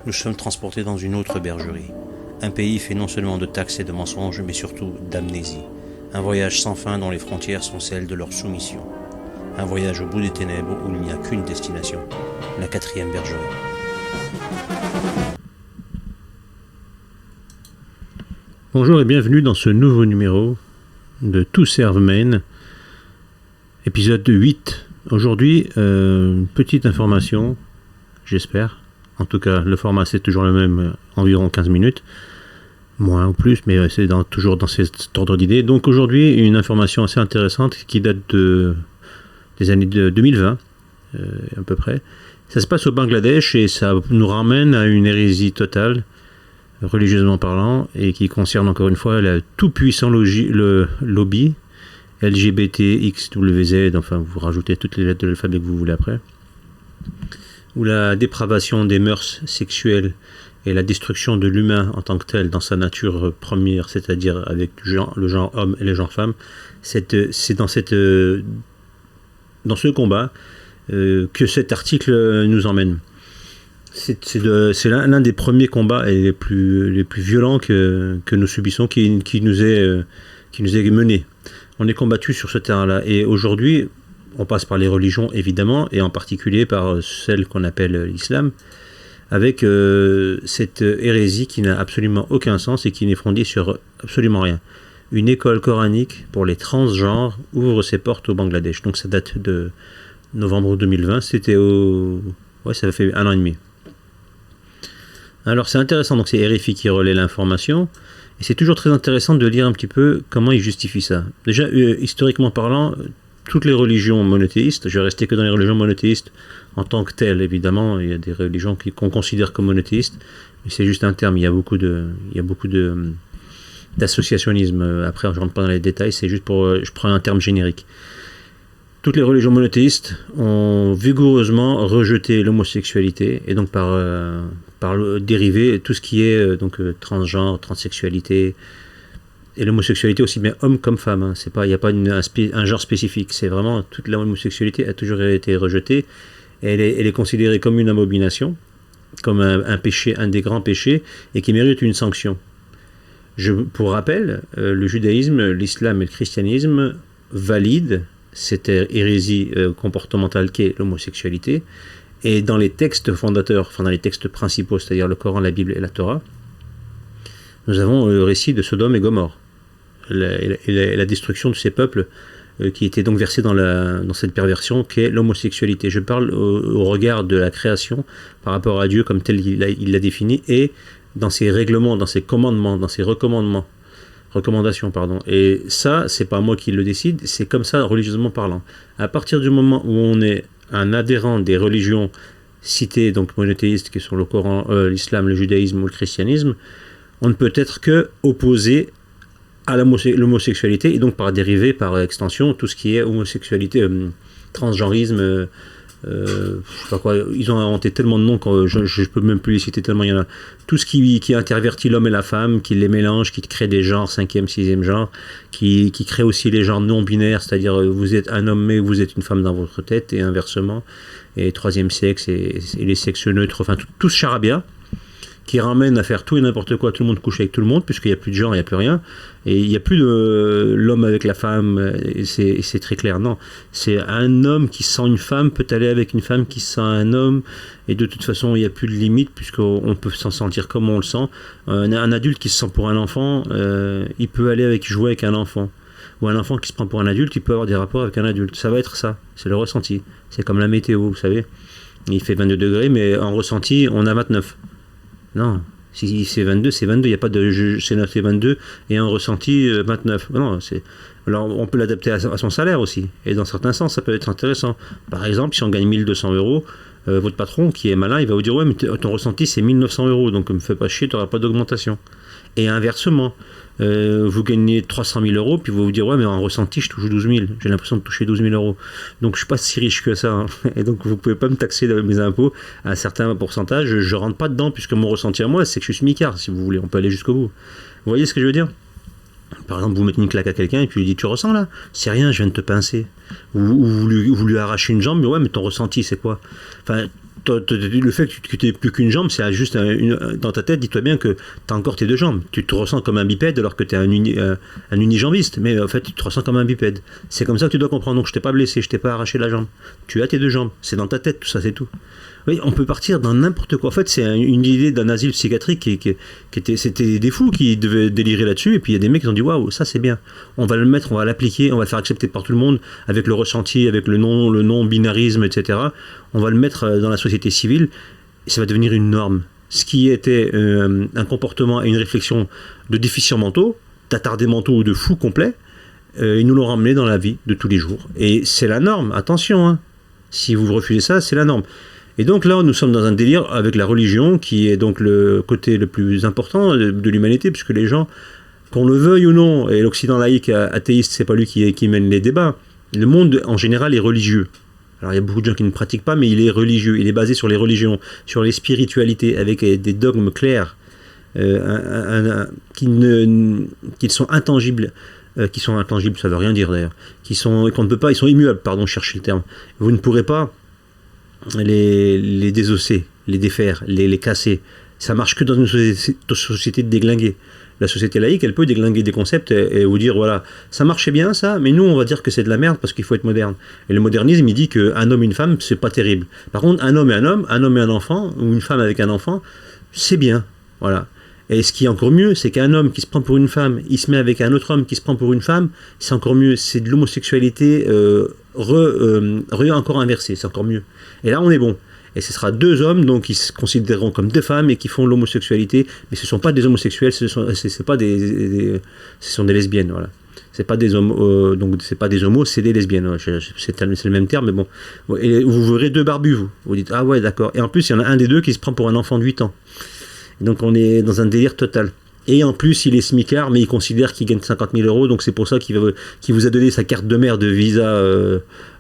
nous sommes transportés dans une autre bergerie. Un pays fait non seulement de taxes et de mensonges, mais surtout d'amnésie. Un voyage sans fin dont les frontières sont celles de leur soumission. Un voyage au bout des ténèbres où il n'y a qu'une destination, la 4e bergerie. Bonjour et bienvenue dans ce nouveau numéro de Tout Serve Maine, épisode 8. Aujourd'hui, petite information, j'espère. En tout cas, le format c'est toujours le même, environ 15 minutes. Moins ou plus, mais c'est toujours dans cet ordre d'idée. Donc aujourd'hui, une information assez intéressante qui date des années 2020, à peu près. Ça se passe au Bangladesh et ça nous ramène à une hérésie totale, religieusement parlant, et qui concerne encore une fois le tout-puissant lobby LGBTXWZ, enfin vous rajoutez toutes les lettres de l'alphabet que vous voulez après, où la dépravation des mœurs sexuelles et la destruction de l'humain en tant que tel dans sa nature première, c'est-à-dire avec le genre homme et le genre femme, c'est dans ce combat que cet article nous emmène. C'est l'un des premiers combats et les plus violents que nous subissons, qui nous est mené. On est combattu sur ce terrain-là. Et aujourd'hui, on passe par les religions, évidemment, et en particulier par celle qu'on appelle l'islam, avec cette hérésie qui n'a absolument aucun sens et qui n'est fondée sur absolument rien. Une école coranique pour les transgenres ouvre ses portes au Bangladesh. Donc ça date de novembre 2020, ça fait 1 an et demi. Alors c'est intéressant, donc c'est RFI qui relaie l'information, et c'est toujours très intéressant de lire un petit peu comment ils justifient ça. Déjà, historiquement parlant, toutes les religions monothéistes, je vais rester que dans les religions monothéistes en tant que telles, évidemment, il y a des religions qu'on considère comme monothéistes, mais c'est juste un terme, il y a beaucoup d'associationnisme, après je ne rentre pas dans les détails, c'est juste je prends un terme générique. Toutes les religions monothéistes ont vigoureusement rejeté l'homosexualité et donc par le dérivé tout ce qui est transgenre, transsexualité et l'homosexualité aussi bien homme comme femme. Hein. Il n'y a pas un genre spécifique. C'est vraiment toute l'homosexualité a toujours été rejetée. Et elle est considérée comme une abomination, comme un péché, un des grands péchés et qui mérite une sanction. Pour rappel, le judaïsme, l'islam et le christianisme valident cette hérésie comportementale qu'est l'homosexualité, et dans les textes fondateurs, dans les textes principaux, c'est-à-dire le Coran, la Bible et la Torah, nous avons le récit de Sodome et Gomorrhe, la destruction de ces peuples qui étaient donc versés dans cette perversion qu'est l'homosexualité. Je parle au regard de la création par rapport à Dieu comme tel il l'a défini, et dans ses règlements, dans ses commandements, dans ses recommandations. Et ça, c'est pas moi qui le décide, c'est comme ça religieusement parlant. À partir du moment où on est un adhérent des religions citées, donc monothéistes, qui sont le Coran, l'islam, le judaïsme ou le christianisme, on ne peut être que opposé à l'homosexualité, et donc par dérivé, par extension, tout ce qui est homosexualité, transgenrisme, je sais pas quoi, ils ont inventé tellement de noms que je peux même plus les citer tellement il y en a. Tout ce qui intervertit l'homme et la femme, qui les mélange, qui crée des genres, 5e, 6e genre, qui crée aussi les genres non binaires, c'est-à-dire vous êtes un homme mais vous êtes une femme dans votre tête, et inversement, et 3e sexe et les sexes neutres, enfin tout ce charabia qui ramène à faire tout et n'importe quoi, tout le monde couche avec tout le monde, puisqu'il n'y a plus de genre, il n'y a plus rien, et il n'y a plus de l'homme avec la femme, et c'est très clair, non, c'est un homme qui sent une femme, peut aller avec une femme qui sent un homme, et de toute façon il n'y a plus de limite, puisqu'on peut s'en sentir comme on le sent. Un adulte qui se sent pour un enfant, il peut aller jouer avec un enfant, ou un enfant qui se prend pour un adulte, il peut avoir des rapports avec un adulte, ça va être ça, c'est le ressenti, c'est comme la météo, vous savez, il fait 22 degrés, mais en ressenti, on a 29. Non, si c'est 22, c'est 22, il n'y a pas de c'est 9 et 22, et en ressenti 29. Non, alors on peut l'adapter à son salaire aussi, et dans certains sens, ça peut être intéressant. Par exemple, si on gagne 1 200 €, votre patron qui est malin, il va vous dire, ouais, mais ton ressenti c'est 1 900 €, donc ne me fais pas chier, tu n'auras pas d'augmentation. Et inversement, vous gagnez 300 000 €, puis vous vous dire, ouais, mais en ressenti, je touche 12 000. J'ai l'impression de toucher 12 000 €. Donc, je ne suis pas si riche que ça. Hein. Et donc, vous ne pouvez pas me taxer de mes impôts à un certain pourcentage. Je ne rentre pas dedans, puisque mon ressenti à moi, c'est que je suis smicard, si vous voulez. On peut aller jusqu'au bout. Vous voyez ce que je veux dire ? Par exemple, vous mettez une claque à quelqu'un et puis il dit, tu ressens là ? C'est rien, je viens de te pincer. Ou vous lui arrachez une jambe, mais ouais, mais ton ressenti, c'est quoi ? Enfin, Le fait que tu n'aies plus qu'une jambe, c'est juste dans ta tête, dis-toi bien que tu as encore tes deux jambes. Tu te ressens comme un bipède alors que tu es un unijambiste, mais en fait tu te ressens comme un bipède. C'est comme ça que tu dois comprendre. Donc je t'ai pas blessé, je t'ai pas arraché la jambe. Tu as tes deux jambes, c'est dans ta tête, tout ça, c'est tout. Oui, on peut partir dans n'importe quoi. En fait, c'est une idée d'un asile psychiatrique c'était des fous qui devaient délirer là-dessus, et puis il y a des mecs qui ont dit waouh, ça c'est bien. On va le mettre, on va l'appliquer, on va le faire accepter par tout le monde, avec le ressenti, avec le non-binarisme, etc. On va le mettre dans la société civile, et ça va devenir une norme. Ce qui était un comportement et une réflexion de déficients mentaux, d'attardés mentaux ou de fous complets, ils nous l'ont ramené dans la vie de tous les jours. Et c'est la norme, attention, hein. Si vous refusez ça, c'est la norme. Et donc là, nous sommes dans un délire avec la religion, qui est donc le côté le plus important de l'humanité, puisque les gens, qu'on le veuille ou non, et l'Occident laïque athéiste, c'est pas lui qui mène les débats, le monde en général est religieux. Alors il y a beaucoup de gens qui ne pratiquent pas, mais il est religieux, il est basé sur les religions, sur les spiritualités, avec des dogmes clairs, qui sont intangibles. Qui sont intangibles, ça veut rien dire d'ailleurs, qu'on ne peut pas, ils sont immuables, pardon, cherchez le terme. Vous ne pourrez pas les désosser, les défaire, les casser. Ça marche que dans une société déglinguée. La société laïque, elle peut déglinguer des concepts et vous dire, voilà, ça marchait bien ça, mais nous on va dire que c'est de la merde parce qu'il faut être moderne. Et le modernisme, il dit qu'un homme et une femme, c'est pas terrible. Par contre, un homme et un enfant, ou une femme avec un enfant, c'est bien. Voilà. Et ce qui est encore mieux, c'est qu'un homme qui se prend pour une femme, il se met avec un autre homme qui se prend pour une femme, c'est encore mieux. C'est de l'homosexualité encore inversée, c'est encore mieux. Et là, on est bon. Et ce sera deux hommes donc qui se considéreront comme deux femmes et qui font l'homosexualité, mais ce ne sont pas des homosexuels, ce sont des lesbiennes, voilà. C'est pas des homos, donc c'est pas des homos, c'est des lesbiennes. C'est le même terme, mais bon. Et vous verrez deux barbus, vous dites ah ouais d'accord. Et en plus il y en a un des deux qui se prend pour un enfant de 8 ans. Et donc on est dans un délire total. Et en plus, il est smicard, mais il considère qu'il gagne 50 000 €, donc c'est pour ça qu'il vous a donné sa carte de merde de Visa,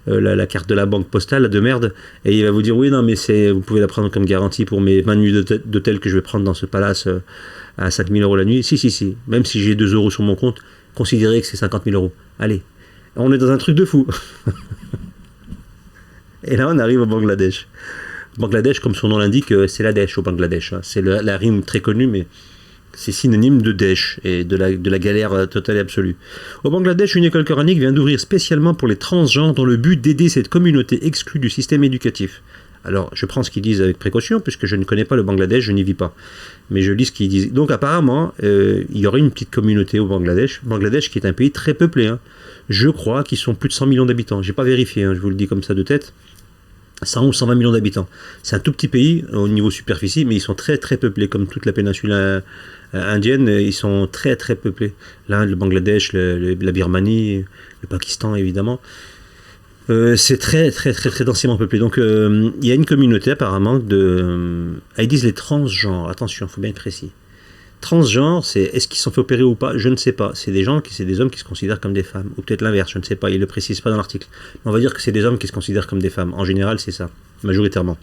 la carte de la banque postale de merde, et il va vous dire oui, non, mais vous pouvez la prendre comme garantie pour mes 20 nuits d'hôtel que je vais prendre dans ce palace à 5 000 € la nuit. Si, même si j'ai 2 € sur mon compte, considérez que c'est 50 000 €. Allez, on est dans un truc de fou. Et là, on arrive au Bangladesh. Bangladesh, comme son nom l'indique, c'est la Dèche au Bangladesh. Hein. C'est la rime très connue, mais c'est synonyme de dèche et de la galère totale et absolue. Au Bangladesh, une école coranique vient d'ouvrir spécialement pour les transgenres dans le but d'aider cette communauté exclue du système éducatif. Alors, je prends ce qu'ils disent avec précaution, puisque je ne connais pas le Bangladesh, je n'y vis pas. Mais je lis ce qu'ils disent. Donc apparemment, il y aurait une petite communauté au Bangladesh. Bangladesh qui est un pays très peuplé. Hein. Je crois qu'ils sont plus de 100 millions d'habitants. Je n'ai pas vérifié, hein, je vous le dis comme ça de tête. 100 ou 120 millions d'habitants. C'est un tout petit pays au niveau superficie, mais ils sont très très peuplés, comme toute la péninsule indienne, ils sont très très peuplés. L'Inde, le Bangladesh, la Birmanie, le Pakistan évidemment. C'est très très très très densément peuplé. Donc il y a une communauté apparemment ils disent les transgenres. Attention, il faut bien être précis. Transgenre, est-ce qu'ils sont fait opérer ou pas? Je ne sais pas. C'est des hommes qui se considèrent comme des femmes. Ou peut-être l'inverse, je ne sais pas. Ils ne le précisent pas dans l'article. Mais on va dire que c'est des hommes qui se considèrent comme des femmes. En général, c'est ça, majoritairement.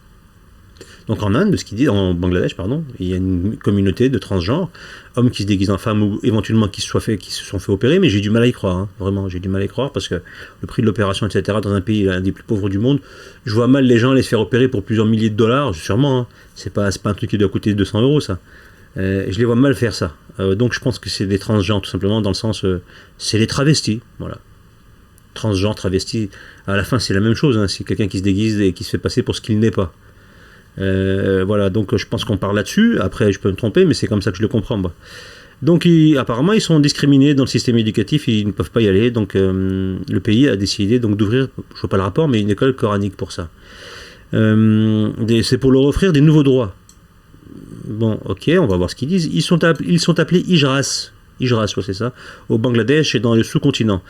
Donc en Inde, en Bangladesh, pardon, il y a une communauté de transgenres, hommes qui se déguisent en femmes ou éventuellement qui se sont fait opérer, mais j'ai du mal à y croire. Hein. Vraiment, j'ai du mal à y croire parce que le prix de l'opération, etc., dans un pays l'un des plus pauvres du monde, je vois mal les gens aller se faire opérer pour plusieurs milliers de dollars, sûrement. Hein. C'est pas un truc qui doit coûter 200 €, ça. Je les vois mal faire ça. Donc je pense que c'est des transgenres tout simplement dans le sens c'est des travestis, voilà. Transgenres, travestis, à la fin c'est la même chose, hein. C'est quelqu'un qui se déguise et qui se fait passer pour ce qu'il n'est pas. Voilà, donc je pense qu'on parle là-dessus. Après je peux me tromper, mais c'est comme ça que je le comprends moi. Donc apparemment ils sont discriminés dans le système éducatif, ils ne peuvent pas y aller. Donc le pays a décidé donc d'ouvrir, je vois pas le rapport, mais une école coranique pour ça. C'est pour leur offrir des nouveaux droits. Bon, ok, on va voir ce qu'ils disent. Ils sont appelés Hijras. Hijras, ouais, c'est ça. Au Bangladesh et dans le sous-continent.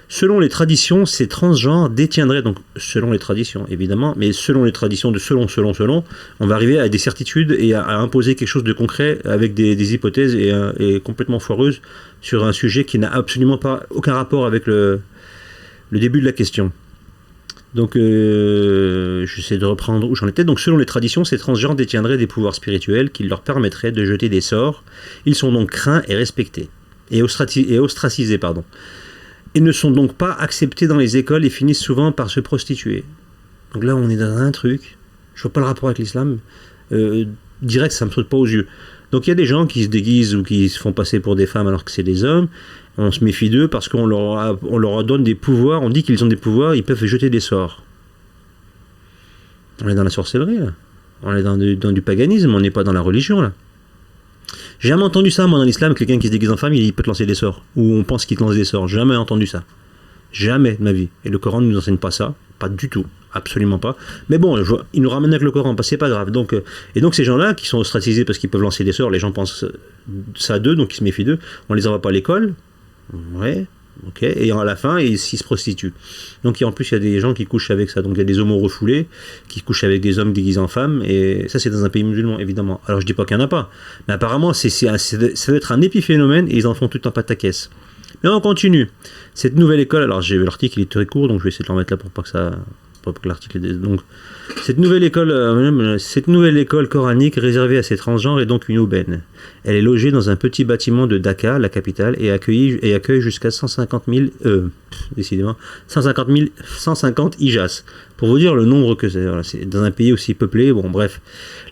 Selon les traditions, ces transgenres détiendraient, donc selon les traditions évidemment, mais selon les traditions de selon, on va arriver à des certitudes et à imposer quelque chose de concret avec des hypothèses et complètement foireuses sur un sujet qui n'a absolument pas aucun rapport avec le début de la question. Donc, j'essaie de reprendre où j'en étais. Donc, selon les traditions, ces transgenres détiendraient des pouvoirs spirituels qui leur permettraient de jeter des sorts. Ils sont donc craints et respectés, et ostracisés, pardon. Et ne sont donc pas acceptés dans les écoles et finissent souvent par se prostituer. Donc là, on est dans un truc. Je vois pas le rapport avec l'islam. Direct, ça me saute pas aux yeux. Donc il y a des gens qui se déguisent ou qui se font passer pour des femmes alors que c'est des hommes. On se méfie d'eux parce qu'on leur donne des pouvoirs. On dit qu'ils ont des pouvoirs, ils peuvent jeter des sorts. On est dans la sorcellerie, là. On est dans du paganisme, on n'est pas dans la religion, là. J'ai jamais entendu ça, moi, dans l'islam, quelqu'un qui se déguise en femme, il peut te lancer des sorts. Ou on pense qu'il te lance des sorts. Jamais entendu ça. Jamais de ma vie. Et le Coran ne nous enseigne pas ça. Pas du tout. Absolument pas. Mais bon, il nous ramène avec le Coran, c'est pas grave. Donc, et donc ces gens-là, qui sont ostracisés parce qu'ils peuvent lancer des sorts, les gens pensent ça d'eux, donc ils se méfient d'eux. On les envoie pas à l'école. Ouais. Ok, et à la fin, ils se prostituent. Donc en plus, il y a des gens qui couchent avec ça. Donc il y a des homos refoulés qui couchent avec des hommes déguisés en femmes. Et ça, c'est dans un pays musulman, évidemment. Alors je dis pas qu'il n'y en a pas. Mais apparemment, ça doit être un épiphénomène et ils en font tout un pataquès. Mais on continue. Cette nouvelle école, alors l'article il est très court, donc je vais essayer de le remettre là pour pas que l'article donc cette nouvelle école coranique réservée à ces transgenres est donc une aubaine. Elle est logée dans un petit bâtiment de Dhaka, la capitale, et accueille jusqu'à 150 hijas. Pour vous dire le nombre que c'est. Voilà, c'est dans un pays aussi peuplé. Bon, bref,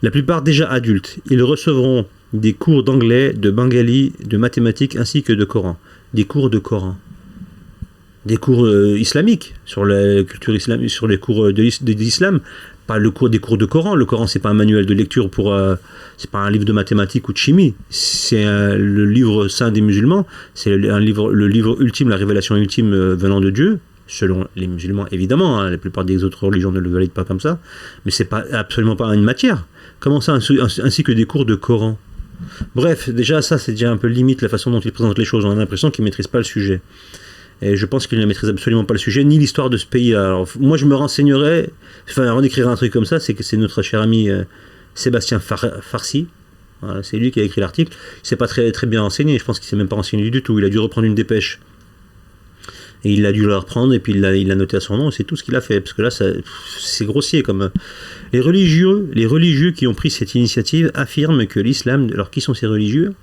la plupart déjà adultes. Ils recevront des cours d'anglais, de bengali, de mathématiques ainsi que de Coran. Des cours de Coran. Des cours islamiques sur la culture islamique, sur les cours de l'islam, pas des cours de Coran. Le Coran, c'est pas un manuel de lecture c'est pas un livre de mathématiques ou de chimie. C'est le livre saint des musulmans. C'est le livre ultime, la révélation ultime venant de Dieu, selon les musulmans évidemment. La plupart des autres religions ne le valident pas comme ça, mais c'est absolument pas une matière. Comment ça, ainsi que des cours de Coran. Bref, déjà ça, c'est déjà un peu limite la façon dont ils présentent les choses. On a l'impression qu'ils maîtrisent pas le sujet. Et je pense qu'il ne maîtrise absolument pas le sujet, ni l'histoire de ce pays. Alors, moi, je me renseignerais, on écrirait un truc comme ça, c'est notre cher ami Sébastien Farsi. Voilà, c'est lui qui a écrit l'article. Il ne s'est pas très, très bien renseigné, je pense qu'il ne s'est même pas renseigné du tout. Il a dû reprendre une dépêche. Et il a dû la reprendre, et puis il l'a noté à son nom, et c'est tout ce qu'il a fait. Parce que là, c'est grossier. Les religieux qui ont pris cette initiative affirment que l'islam... Alors, qui sont ces religieux ?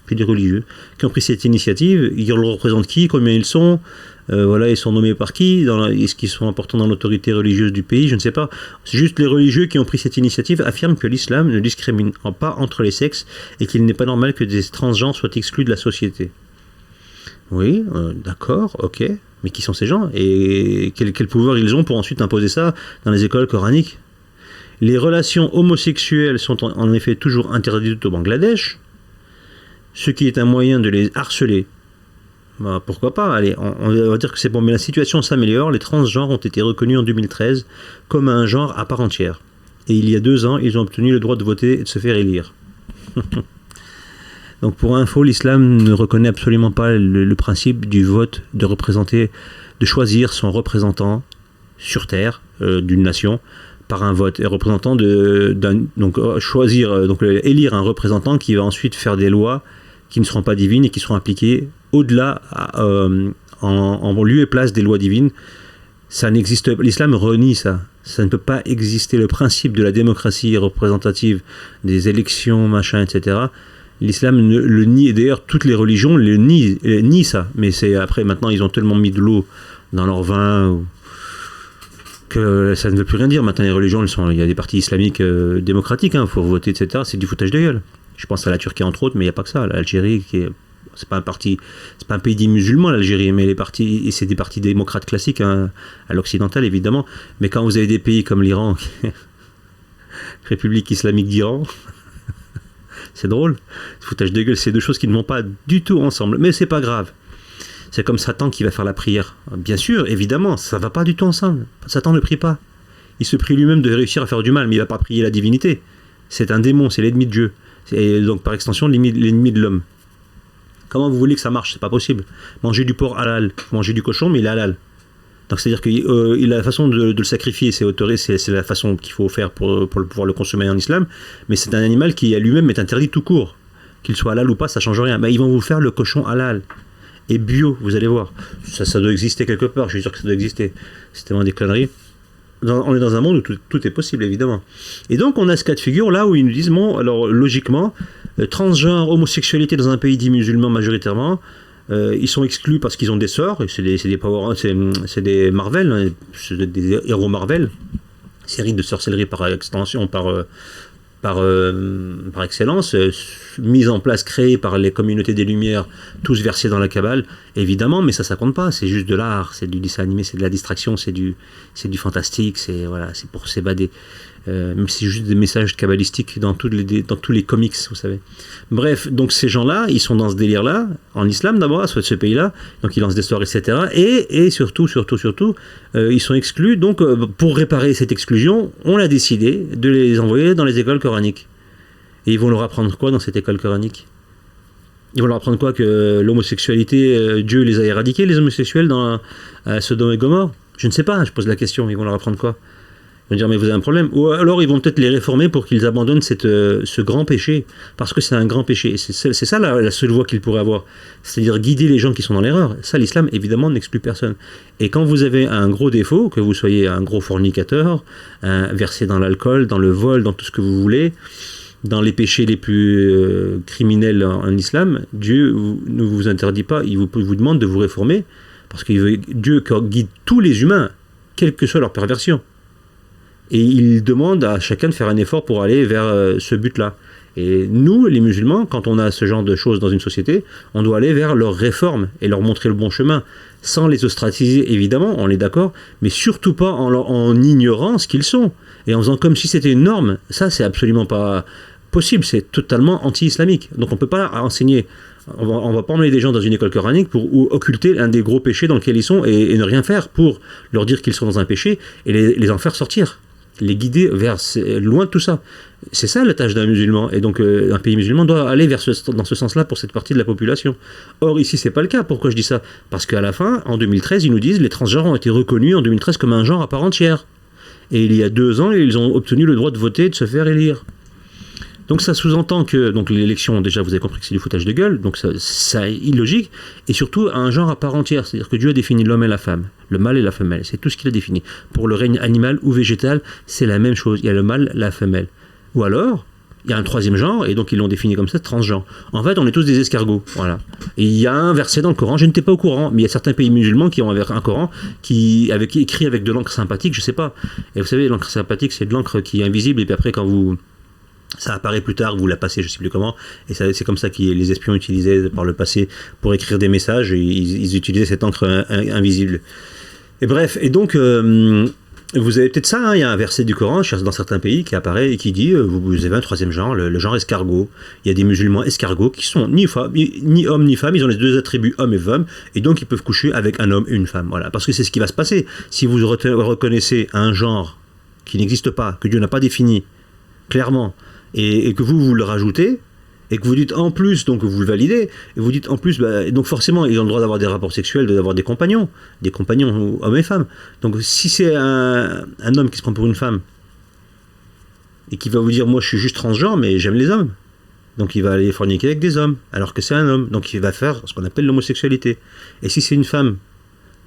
Des religieux qui ont pris cette initiative. Ils représentent qui, combien ils sont, ils sont nommés par qui, est-ce qu'ils sont importants dans l'autorité religieuse du pays, je ne sais pas. C'est juste les religieux qui ont pris cette initiative affirment que l'islam ne discrimine pas entre les sexes et qu'il n'est pas normal que des transgenres soient exclus de la société. Oui, d'accord, ok, mais qui sont ces gens et quel pouvoir ils ont pour ensuite imposer ça dans les écoles coraniques? Les relations homosexuelles sont en effet toujours interdites au Bangladesh, ce qui est un moyen de les harceler. Bah, pourquoi pas, allez, on va dire que c'est bon, mais la situation s'améliore. Les transgenres ont été reconnus en 2013 comme un genre à part entière. Et il y a 2 ans, ils ont obtenu le droit de voter et de se faire élire. Donc pour info, l'islam ne reconnaît absolument pas le principe du vote, de choisir son représentant sur terre d'une nation par un vote, et représentant élire un représentant qui va ensuite faire des lois qui ne seront pas divines et qui seront appliquées au-delà, en lieu et place des lois divines. Ça n'existe pas. L'islam renie ça. Ça ne peut pas exister. Le principe de la démocratie représentative, des élections, machin, etc. L'islam le nie. Et d'ailleurs, toutes les religions le nient ça. Mais c'est après, maintenant, ils ont tellement mis de l'eau dans leur vin que ça ne veut plus rien dire. Maintenant, les religions, il y a des partis islamiques démocratiques, faut voter, etc. C'est du foutage de gueule. Je pense à la Turquie entre autres, mais il n'y a pas que ça. L'Algérie, c'est pas un pays dit musulman, l'Algérie, mais c'est des partis démocrates classiques, à l'occidental évidemment. Mais quand vous avez des pays comme l'Iran, République islamique d'Iran, c'est drôle. Foutage de gueule, c'est 2 choses qui ne vont pas du tout ensemble. Mais c'est pas grave. C'est comme Satan qui va faire la prière. Bien sûr, évidemment, ça ne va pas du tout ensemble. Satan ne prie pas. Il se prie lui-même de réussir à faire du mal, mais il ne va pas prier la divinité. C'est un démon, c'est l'ennemi de Dieu. Et donc par extension, l'ennemi de l'homme. Comment vous voulez que ça marche? C'est pas possible. Manger du porc halal, manger du cochon, mais il est halal. Donc c'est-à-dire que la façon de le sacrifier, c'est autorisé, c'est la façon qu'il faut faire pour pouvoir le consommer en islam, mais c'est un animal qui à lui-même est interdit tout court. Qu'il soit halal ou pas, ça change rien. Mais ils vont vous faire le cochon halal. Et bio, vous allez voir. Ça doit exister quelque part, je suis sûr que ça doit exister. C'est tellement des conneries. On est dans un monde où tout est possible, évidemment. Et donc, on a ce cas de figure là où ils nous disent, bon, alors logiquement, transgenre, homosexualité dans un pays dit musulman majoritairement, ils sont exclus parce qu'ils ont des sorts, c'est des Marvel, c'est des héros Marvel. ces rites de sorcellerie par extension, par excellence, mise en place, créée par les communautés des Lumières, tous versés dans la Kabbale, évidemment, mais ça compte pas, c'est juste de l'art, c'est du dessin animé, c'est de la distraction, c'est du fantastique, c'est pour s'évader. Même si c'est juste des messages kabbalistiques dans tous les comics, vous savez. Bref, donc ces gens-là, ils sont dans ce délire-là, en islam d'abord, soit de ce pays-là, donc ils lancent des histoires, etc. Et surtout, ils sont exclus. Donc, pour réparer cette exclusion, on a décidé de les envoyer dans les écoles coraniques. Et ils vont leur apprendre quoi dans cette école coranique ? Ils vont leur apprendre quoi ? Que l'homosexualité, Dieu les a éradiqués, les homosexuels, dans Sodome et Gomorrhe ? Je ne sais pas, je pose la question. Ils vont leur apprendre quoi ? Ils vont dire, mais vous avez un problème. Ou alors ils vont peut-être les réformer pour qu'ils abandonnent ce grand péché, parce que c'est un grand péché. C'est ça la seule voie qu'ils pourraient avoir, c'est-à-dire guider les gens qui sont dans l'erreur. Ça, l'islam, évidemment, n'exclut personne. Et quand vous avez un gros défaut, que vous soyez un gros fornicateur, versé dans l'alcool, dans le vol, dans tout ce que vous voulez, dans les péchés les plus criminels en islam, Dieu ne vous interdit pas, il vous demande de vous réformer, parce que Dieu guide tous les humains, quelle que soit leur perversion. Et il demande à chacun de faire un effort pour aller vers ce but-là. Et nous, les musulmans, quand on a ce genre de choses dans une société, on doit aller vers leur réforme et leur montrer le bon chemin, sans les ostraciser, évidemment, on est d'accord, mais surtout pas en ignorant ce qu'ils sont, et en faisant comme si c'était une norme. Ça, c'est absolument pas possible, c'est totalement anti-islamique. Donc on ne peut pas enseigner, on va pas emmener des gens dans une école coranique pour occulter un des gros péchés dans lequel ils sont, et ne rien faire pour leur dire qu'ils sont dans un péché, et les en faire sortir. Les guider loin de tout ça. C'est ça la tâche d'un musulman. Et donc un pays musulman doit aller dans ce sens-là pour cette partie de la population. Or ici c'est pas le cas. Pourquoi je dis ça ? Parce qu'à la fin, en 2013, ils nous disent les transgenres ont été reconnus en 2013 comme un genre à part entière. Et il y a 2 ans, ils ont obtenu le droit de voter et de se faire élire. Donc ça sous-entend que l'élection, déjà vous avez compris que c'est du foutage de gueule, donc ça est illogique, et surtout un genre à part entière, c'est-à-dire que Dieu a défini l'homme et la femme, le mâle et la femelle, c'est tout ce qu'il a défini. Pour le règne animal ou végétal, c'est la même chose, il y a le mâle, la femelle. Ou alors, il y a un 3e genre, et donc ils l'ont défini comme ça, transgenre. En fait, on est tous des escargots, voilà. Et il y a un verset dans le Coran, je n'étais pas au courant, mais il y a certains pays musulmans qui ont un Coran qui écrit avec de l'encre sympathique, je sais pas. Et vous savez, l'encre sympathique, c'est de l'encre qui est invisible, et puis après, quand ça apparaît plus tard, vous la passez, je sais plus comment, et c'est comme ça que les espions utilisaient par le passé pour écrire des messages, et ils utilisaient cette encre invisible. Et bref, et donc, vous avez peut-être ça, il y a un verset du Coran, dans certains pays, qui apparaît et qui dit, vous avez un 3e genre, le genre escargot. Il y a des musulmans escargots qui sont ni hommes ni femmes, ils ont les 2 attributs homme et femme, et donc ils peuvent coucher avec un homme et une femme. Voilà, parce que c'est ce qui va se passer. Si vous reconnaissez un genre qui n'existe pas, que Dieu n'a pas défini, clairement, et que vous le rajoutez, et que vous dites en plus, donc vous le validez, et vous dites en plus, donc forcément ils ont le droit d'avoir des rapports sexuels, d'avoir des compagnons hommes et femmes. Donc si c'est un homme qui se prend pour une femme, et qui va vous dire moi je suis juste transgenre mais j'aime les hommes, donc il va aller forniquer avec des hommes, alors que c'est un homme, donc il va faire ce qu'on appelle l'homosexualité. Et si c'est une femme,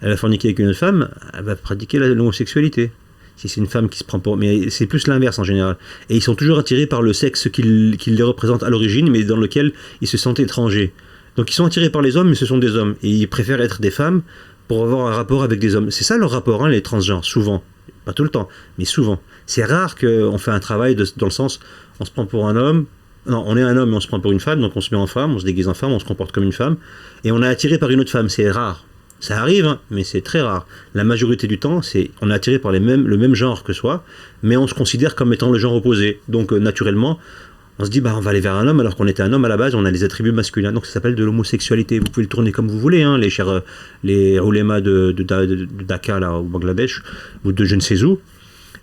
elle va forniquer avec une autre femme, elle va pratiquer l'homosexualité. Si c'est une femme qui se prend pour... Mais c'est plus l'inverse en général. Et ils sont toujours attirés par le sexe qui les représente à l'origine, mais dans lequel ils se sentent étrangers. Donc ils sont attirés par les hommes, mais ce sont des hommes. Et ils préfèrent être des femmes pour avoir un rapport avec des hommes. C'est ça leur rapport, les transgenres, souvent. Pas tout le temps, mais souvent. C'est rare qu'on fait un travail dans le sens, on se prend pour un homme, non, on est un homme, mais on se prend pour une femme, donc on se met en femme, on se déguise en femme, on se comporte comme une femme, et on est attiré par une autre femme, c'est rare. Ça arrive, hein, mais c'est très rare. La majorité du temps, on est attiré par le même genre que soi, mais on se considère comme étant le genre opposé. Donc naturellement, on se dit on va aller vers un homme alors qu'on était un homme à la base, on a les attributs masculins. Donc ça s'appelle de l'homosexualité. Vous pouvez le tourner comme vous voulez, hein, les oulémas de Dhaka là, au Bangladesh, ou de je ne sais où.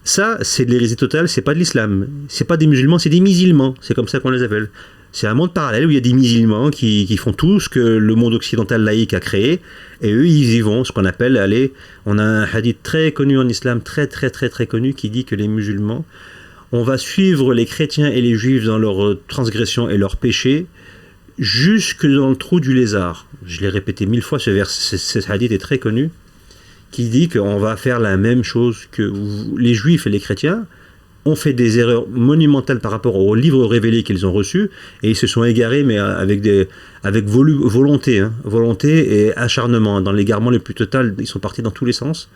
Ça, c'est de l'hérésie totale, c'est pas de l'islam. C'est pas des musulmans, c'est des musulmans. C'est comme ça qu'on les appelle. C'est un monde parallèle où il y a des musulmans qui font tout ce que le monde occidental laïque a créé, et eux, ils y vont, ce qu'on appelle aller... On a un hadith très connu en islam, très très très très connu, qui dit que les musulmans, on va suivre les chrétiens et les juifs dans leurs transgressions et leurs péchés, jusque dans le trou du lézard. Je l'ai répété 1000 fois, ce hadith est très connu, qui dit qu'on va faire la même chose que les juifs et les chrétiens, ont fait des erreurs monumentales par rapport aux livres révélés qu'ils ont reçus, et ils se sont égarés, mais avec volonté et acharnement, dans l'égarement le plus total, ils sont partis dans tous les sens,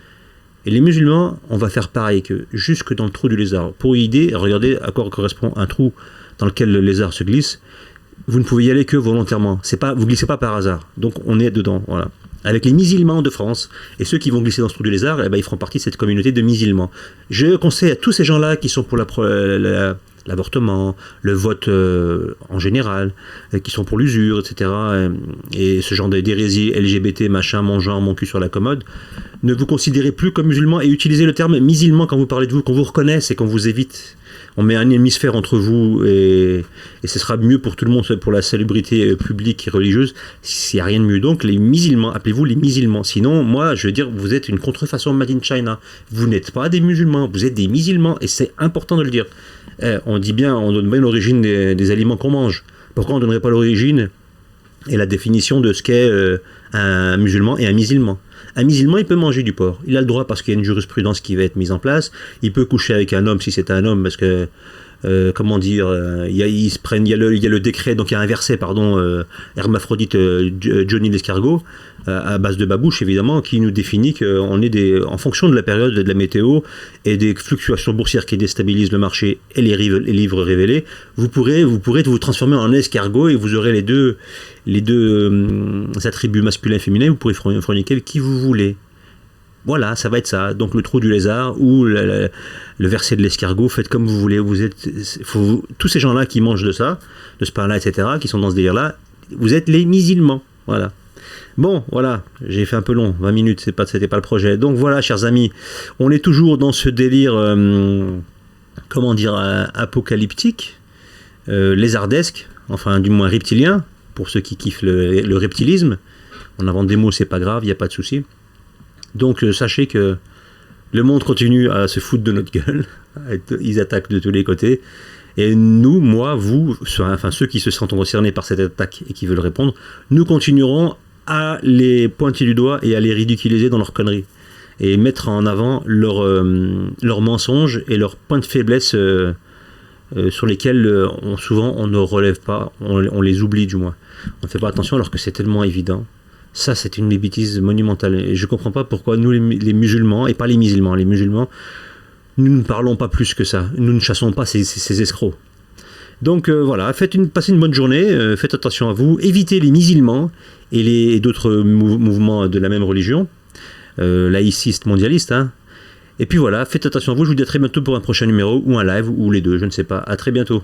Et les musulmans, on va faire pareil que jusque dans le trou du lézard. Pour y aider, regardez à quoi correspond un trou dans lequel le lézard se glisse. Vous ne pouvez y aller que volontairement. Vous glissez pas par hasard. Donc on est dedans. Voilà. Avec les musulmans de France, et ceux qui vont glisser dans ce trou du lézard, ils feront partie de cette communauté de musulmans. Je conseille à tous ces gens-là qui sont pour l'avortement, le vote en général, qui sont pour l'usure, etc., et ce genre d'hérésie LGBT, machin, mon genre, mon cul sur la commode, ne vous considérez plus comme musulman et utilisez le terme musulman quand vous parlez de vous, qu'on vous reconnaisse et qu'on vous évite. On met un hémisphère entre vous et ce sera mieux pour tout le monde, pour la salubrité publique et religieuse, s'il n'y a rien de mieux. Donc les musulmans, appelez-vous les musulmans. Sinon, moi, je veux dire, vous êtes une contrefaçon made in China. Vous n'êtes pas des musulmans, vous êtes des musulmans et c'est important de le dire. On dit bien, on donne bien l'origine des aliments qu'on mange. Pourquoi on ne donnerait pas l'origine et la définition de ce qu'est un musulman et un musulman? Un musulman, il peut manger du porc. Il a le droit parce qu'il y a une jurisprudence qui va être mise en place. Il peut coucher avec un homme si c'est un homme parce que, comment dire, il y a le décret, donc il y a un verset, hermaphrodite Johnny l'escargot, à base de babouche évidemment, qui nous définit qu'on est en fonction de la période de la météo et des fluctuations boursières qui déstabilisent le marché et les livres révélés, vous pourrez vous transformer en escargot et vous aurez les deux attributs masculins et féminins, vous pourrez forniquer avec qui vous voulez. Voilà, ça va être ça. Donc le trou du lézard ou le verset de l'escargot, faites comme vous voulez. Tous ces gens-là qui mangent de ça, de ce pain-là, etc., qui sont dans ce délire-là, vous êtes les musulmans. Voilà. Bon, voilà, j'ai fait un peu long, 20 minutes, c'était pas le projet. Donc voilà, chers amis, on est toujours dans ce délire, apocalyptique, lézardesque, enfin du moins reptilien, pour ceux qui kiffent le reptilisme. On invente des mots, c'est pas grave, il n'y a pas de souci. Donc sachez que le monde continue à se foutre de notre gueule, ils attaquent de tous les côtés, et nous, moi, vous, enfin ceux qui se sentent concernés par cette attaque et qui veulent répondre, nous continuerons à les pointer du doigt et à les ridiculiser dans leurs conneries, et mettre en avant leurs mensonges et leurs points de faiblesse sur lesquels souvent on ne relève pas, on les oublie du moins. On ne fait pas attention alors que c'est tellement évident. Ça, c'est une bêtise monumentale. Et je ne comprends pas pourquoi nous, les musulmans, et pas les musulmans, nous ne parlons pas plus que ça. Nous ne chassons pas ces escrocs. Donc voilà, passez une bonne journée, faites attention à vous, évitez les musulmans et d'autres mouvements de la même religion, laïcistes, mondialistes. Hein. Et puis voilà, faites attention à vous, je vous dis à très bientôt pour un prochain numéro, ou un live, ou les deux, je ne sais pas. À très bientôt.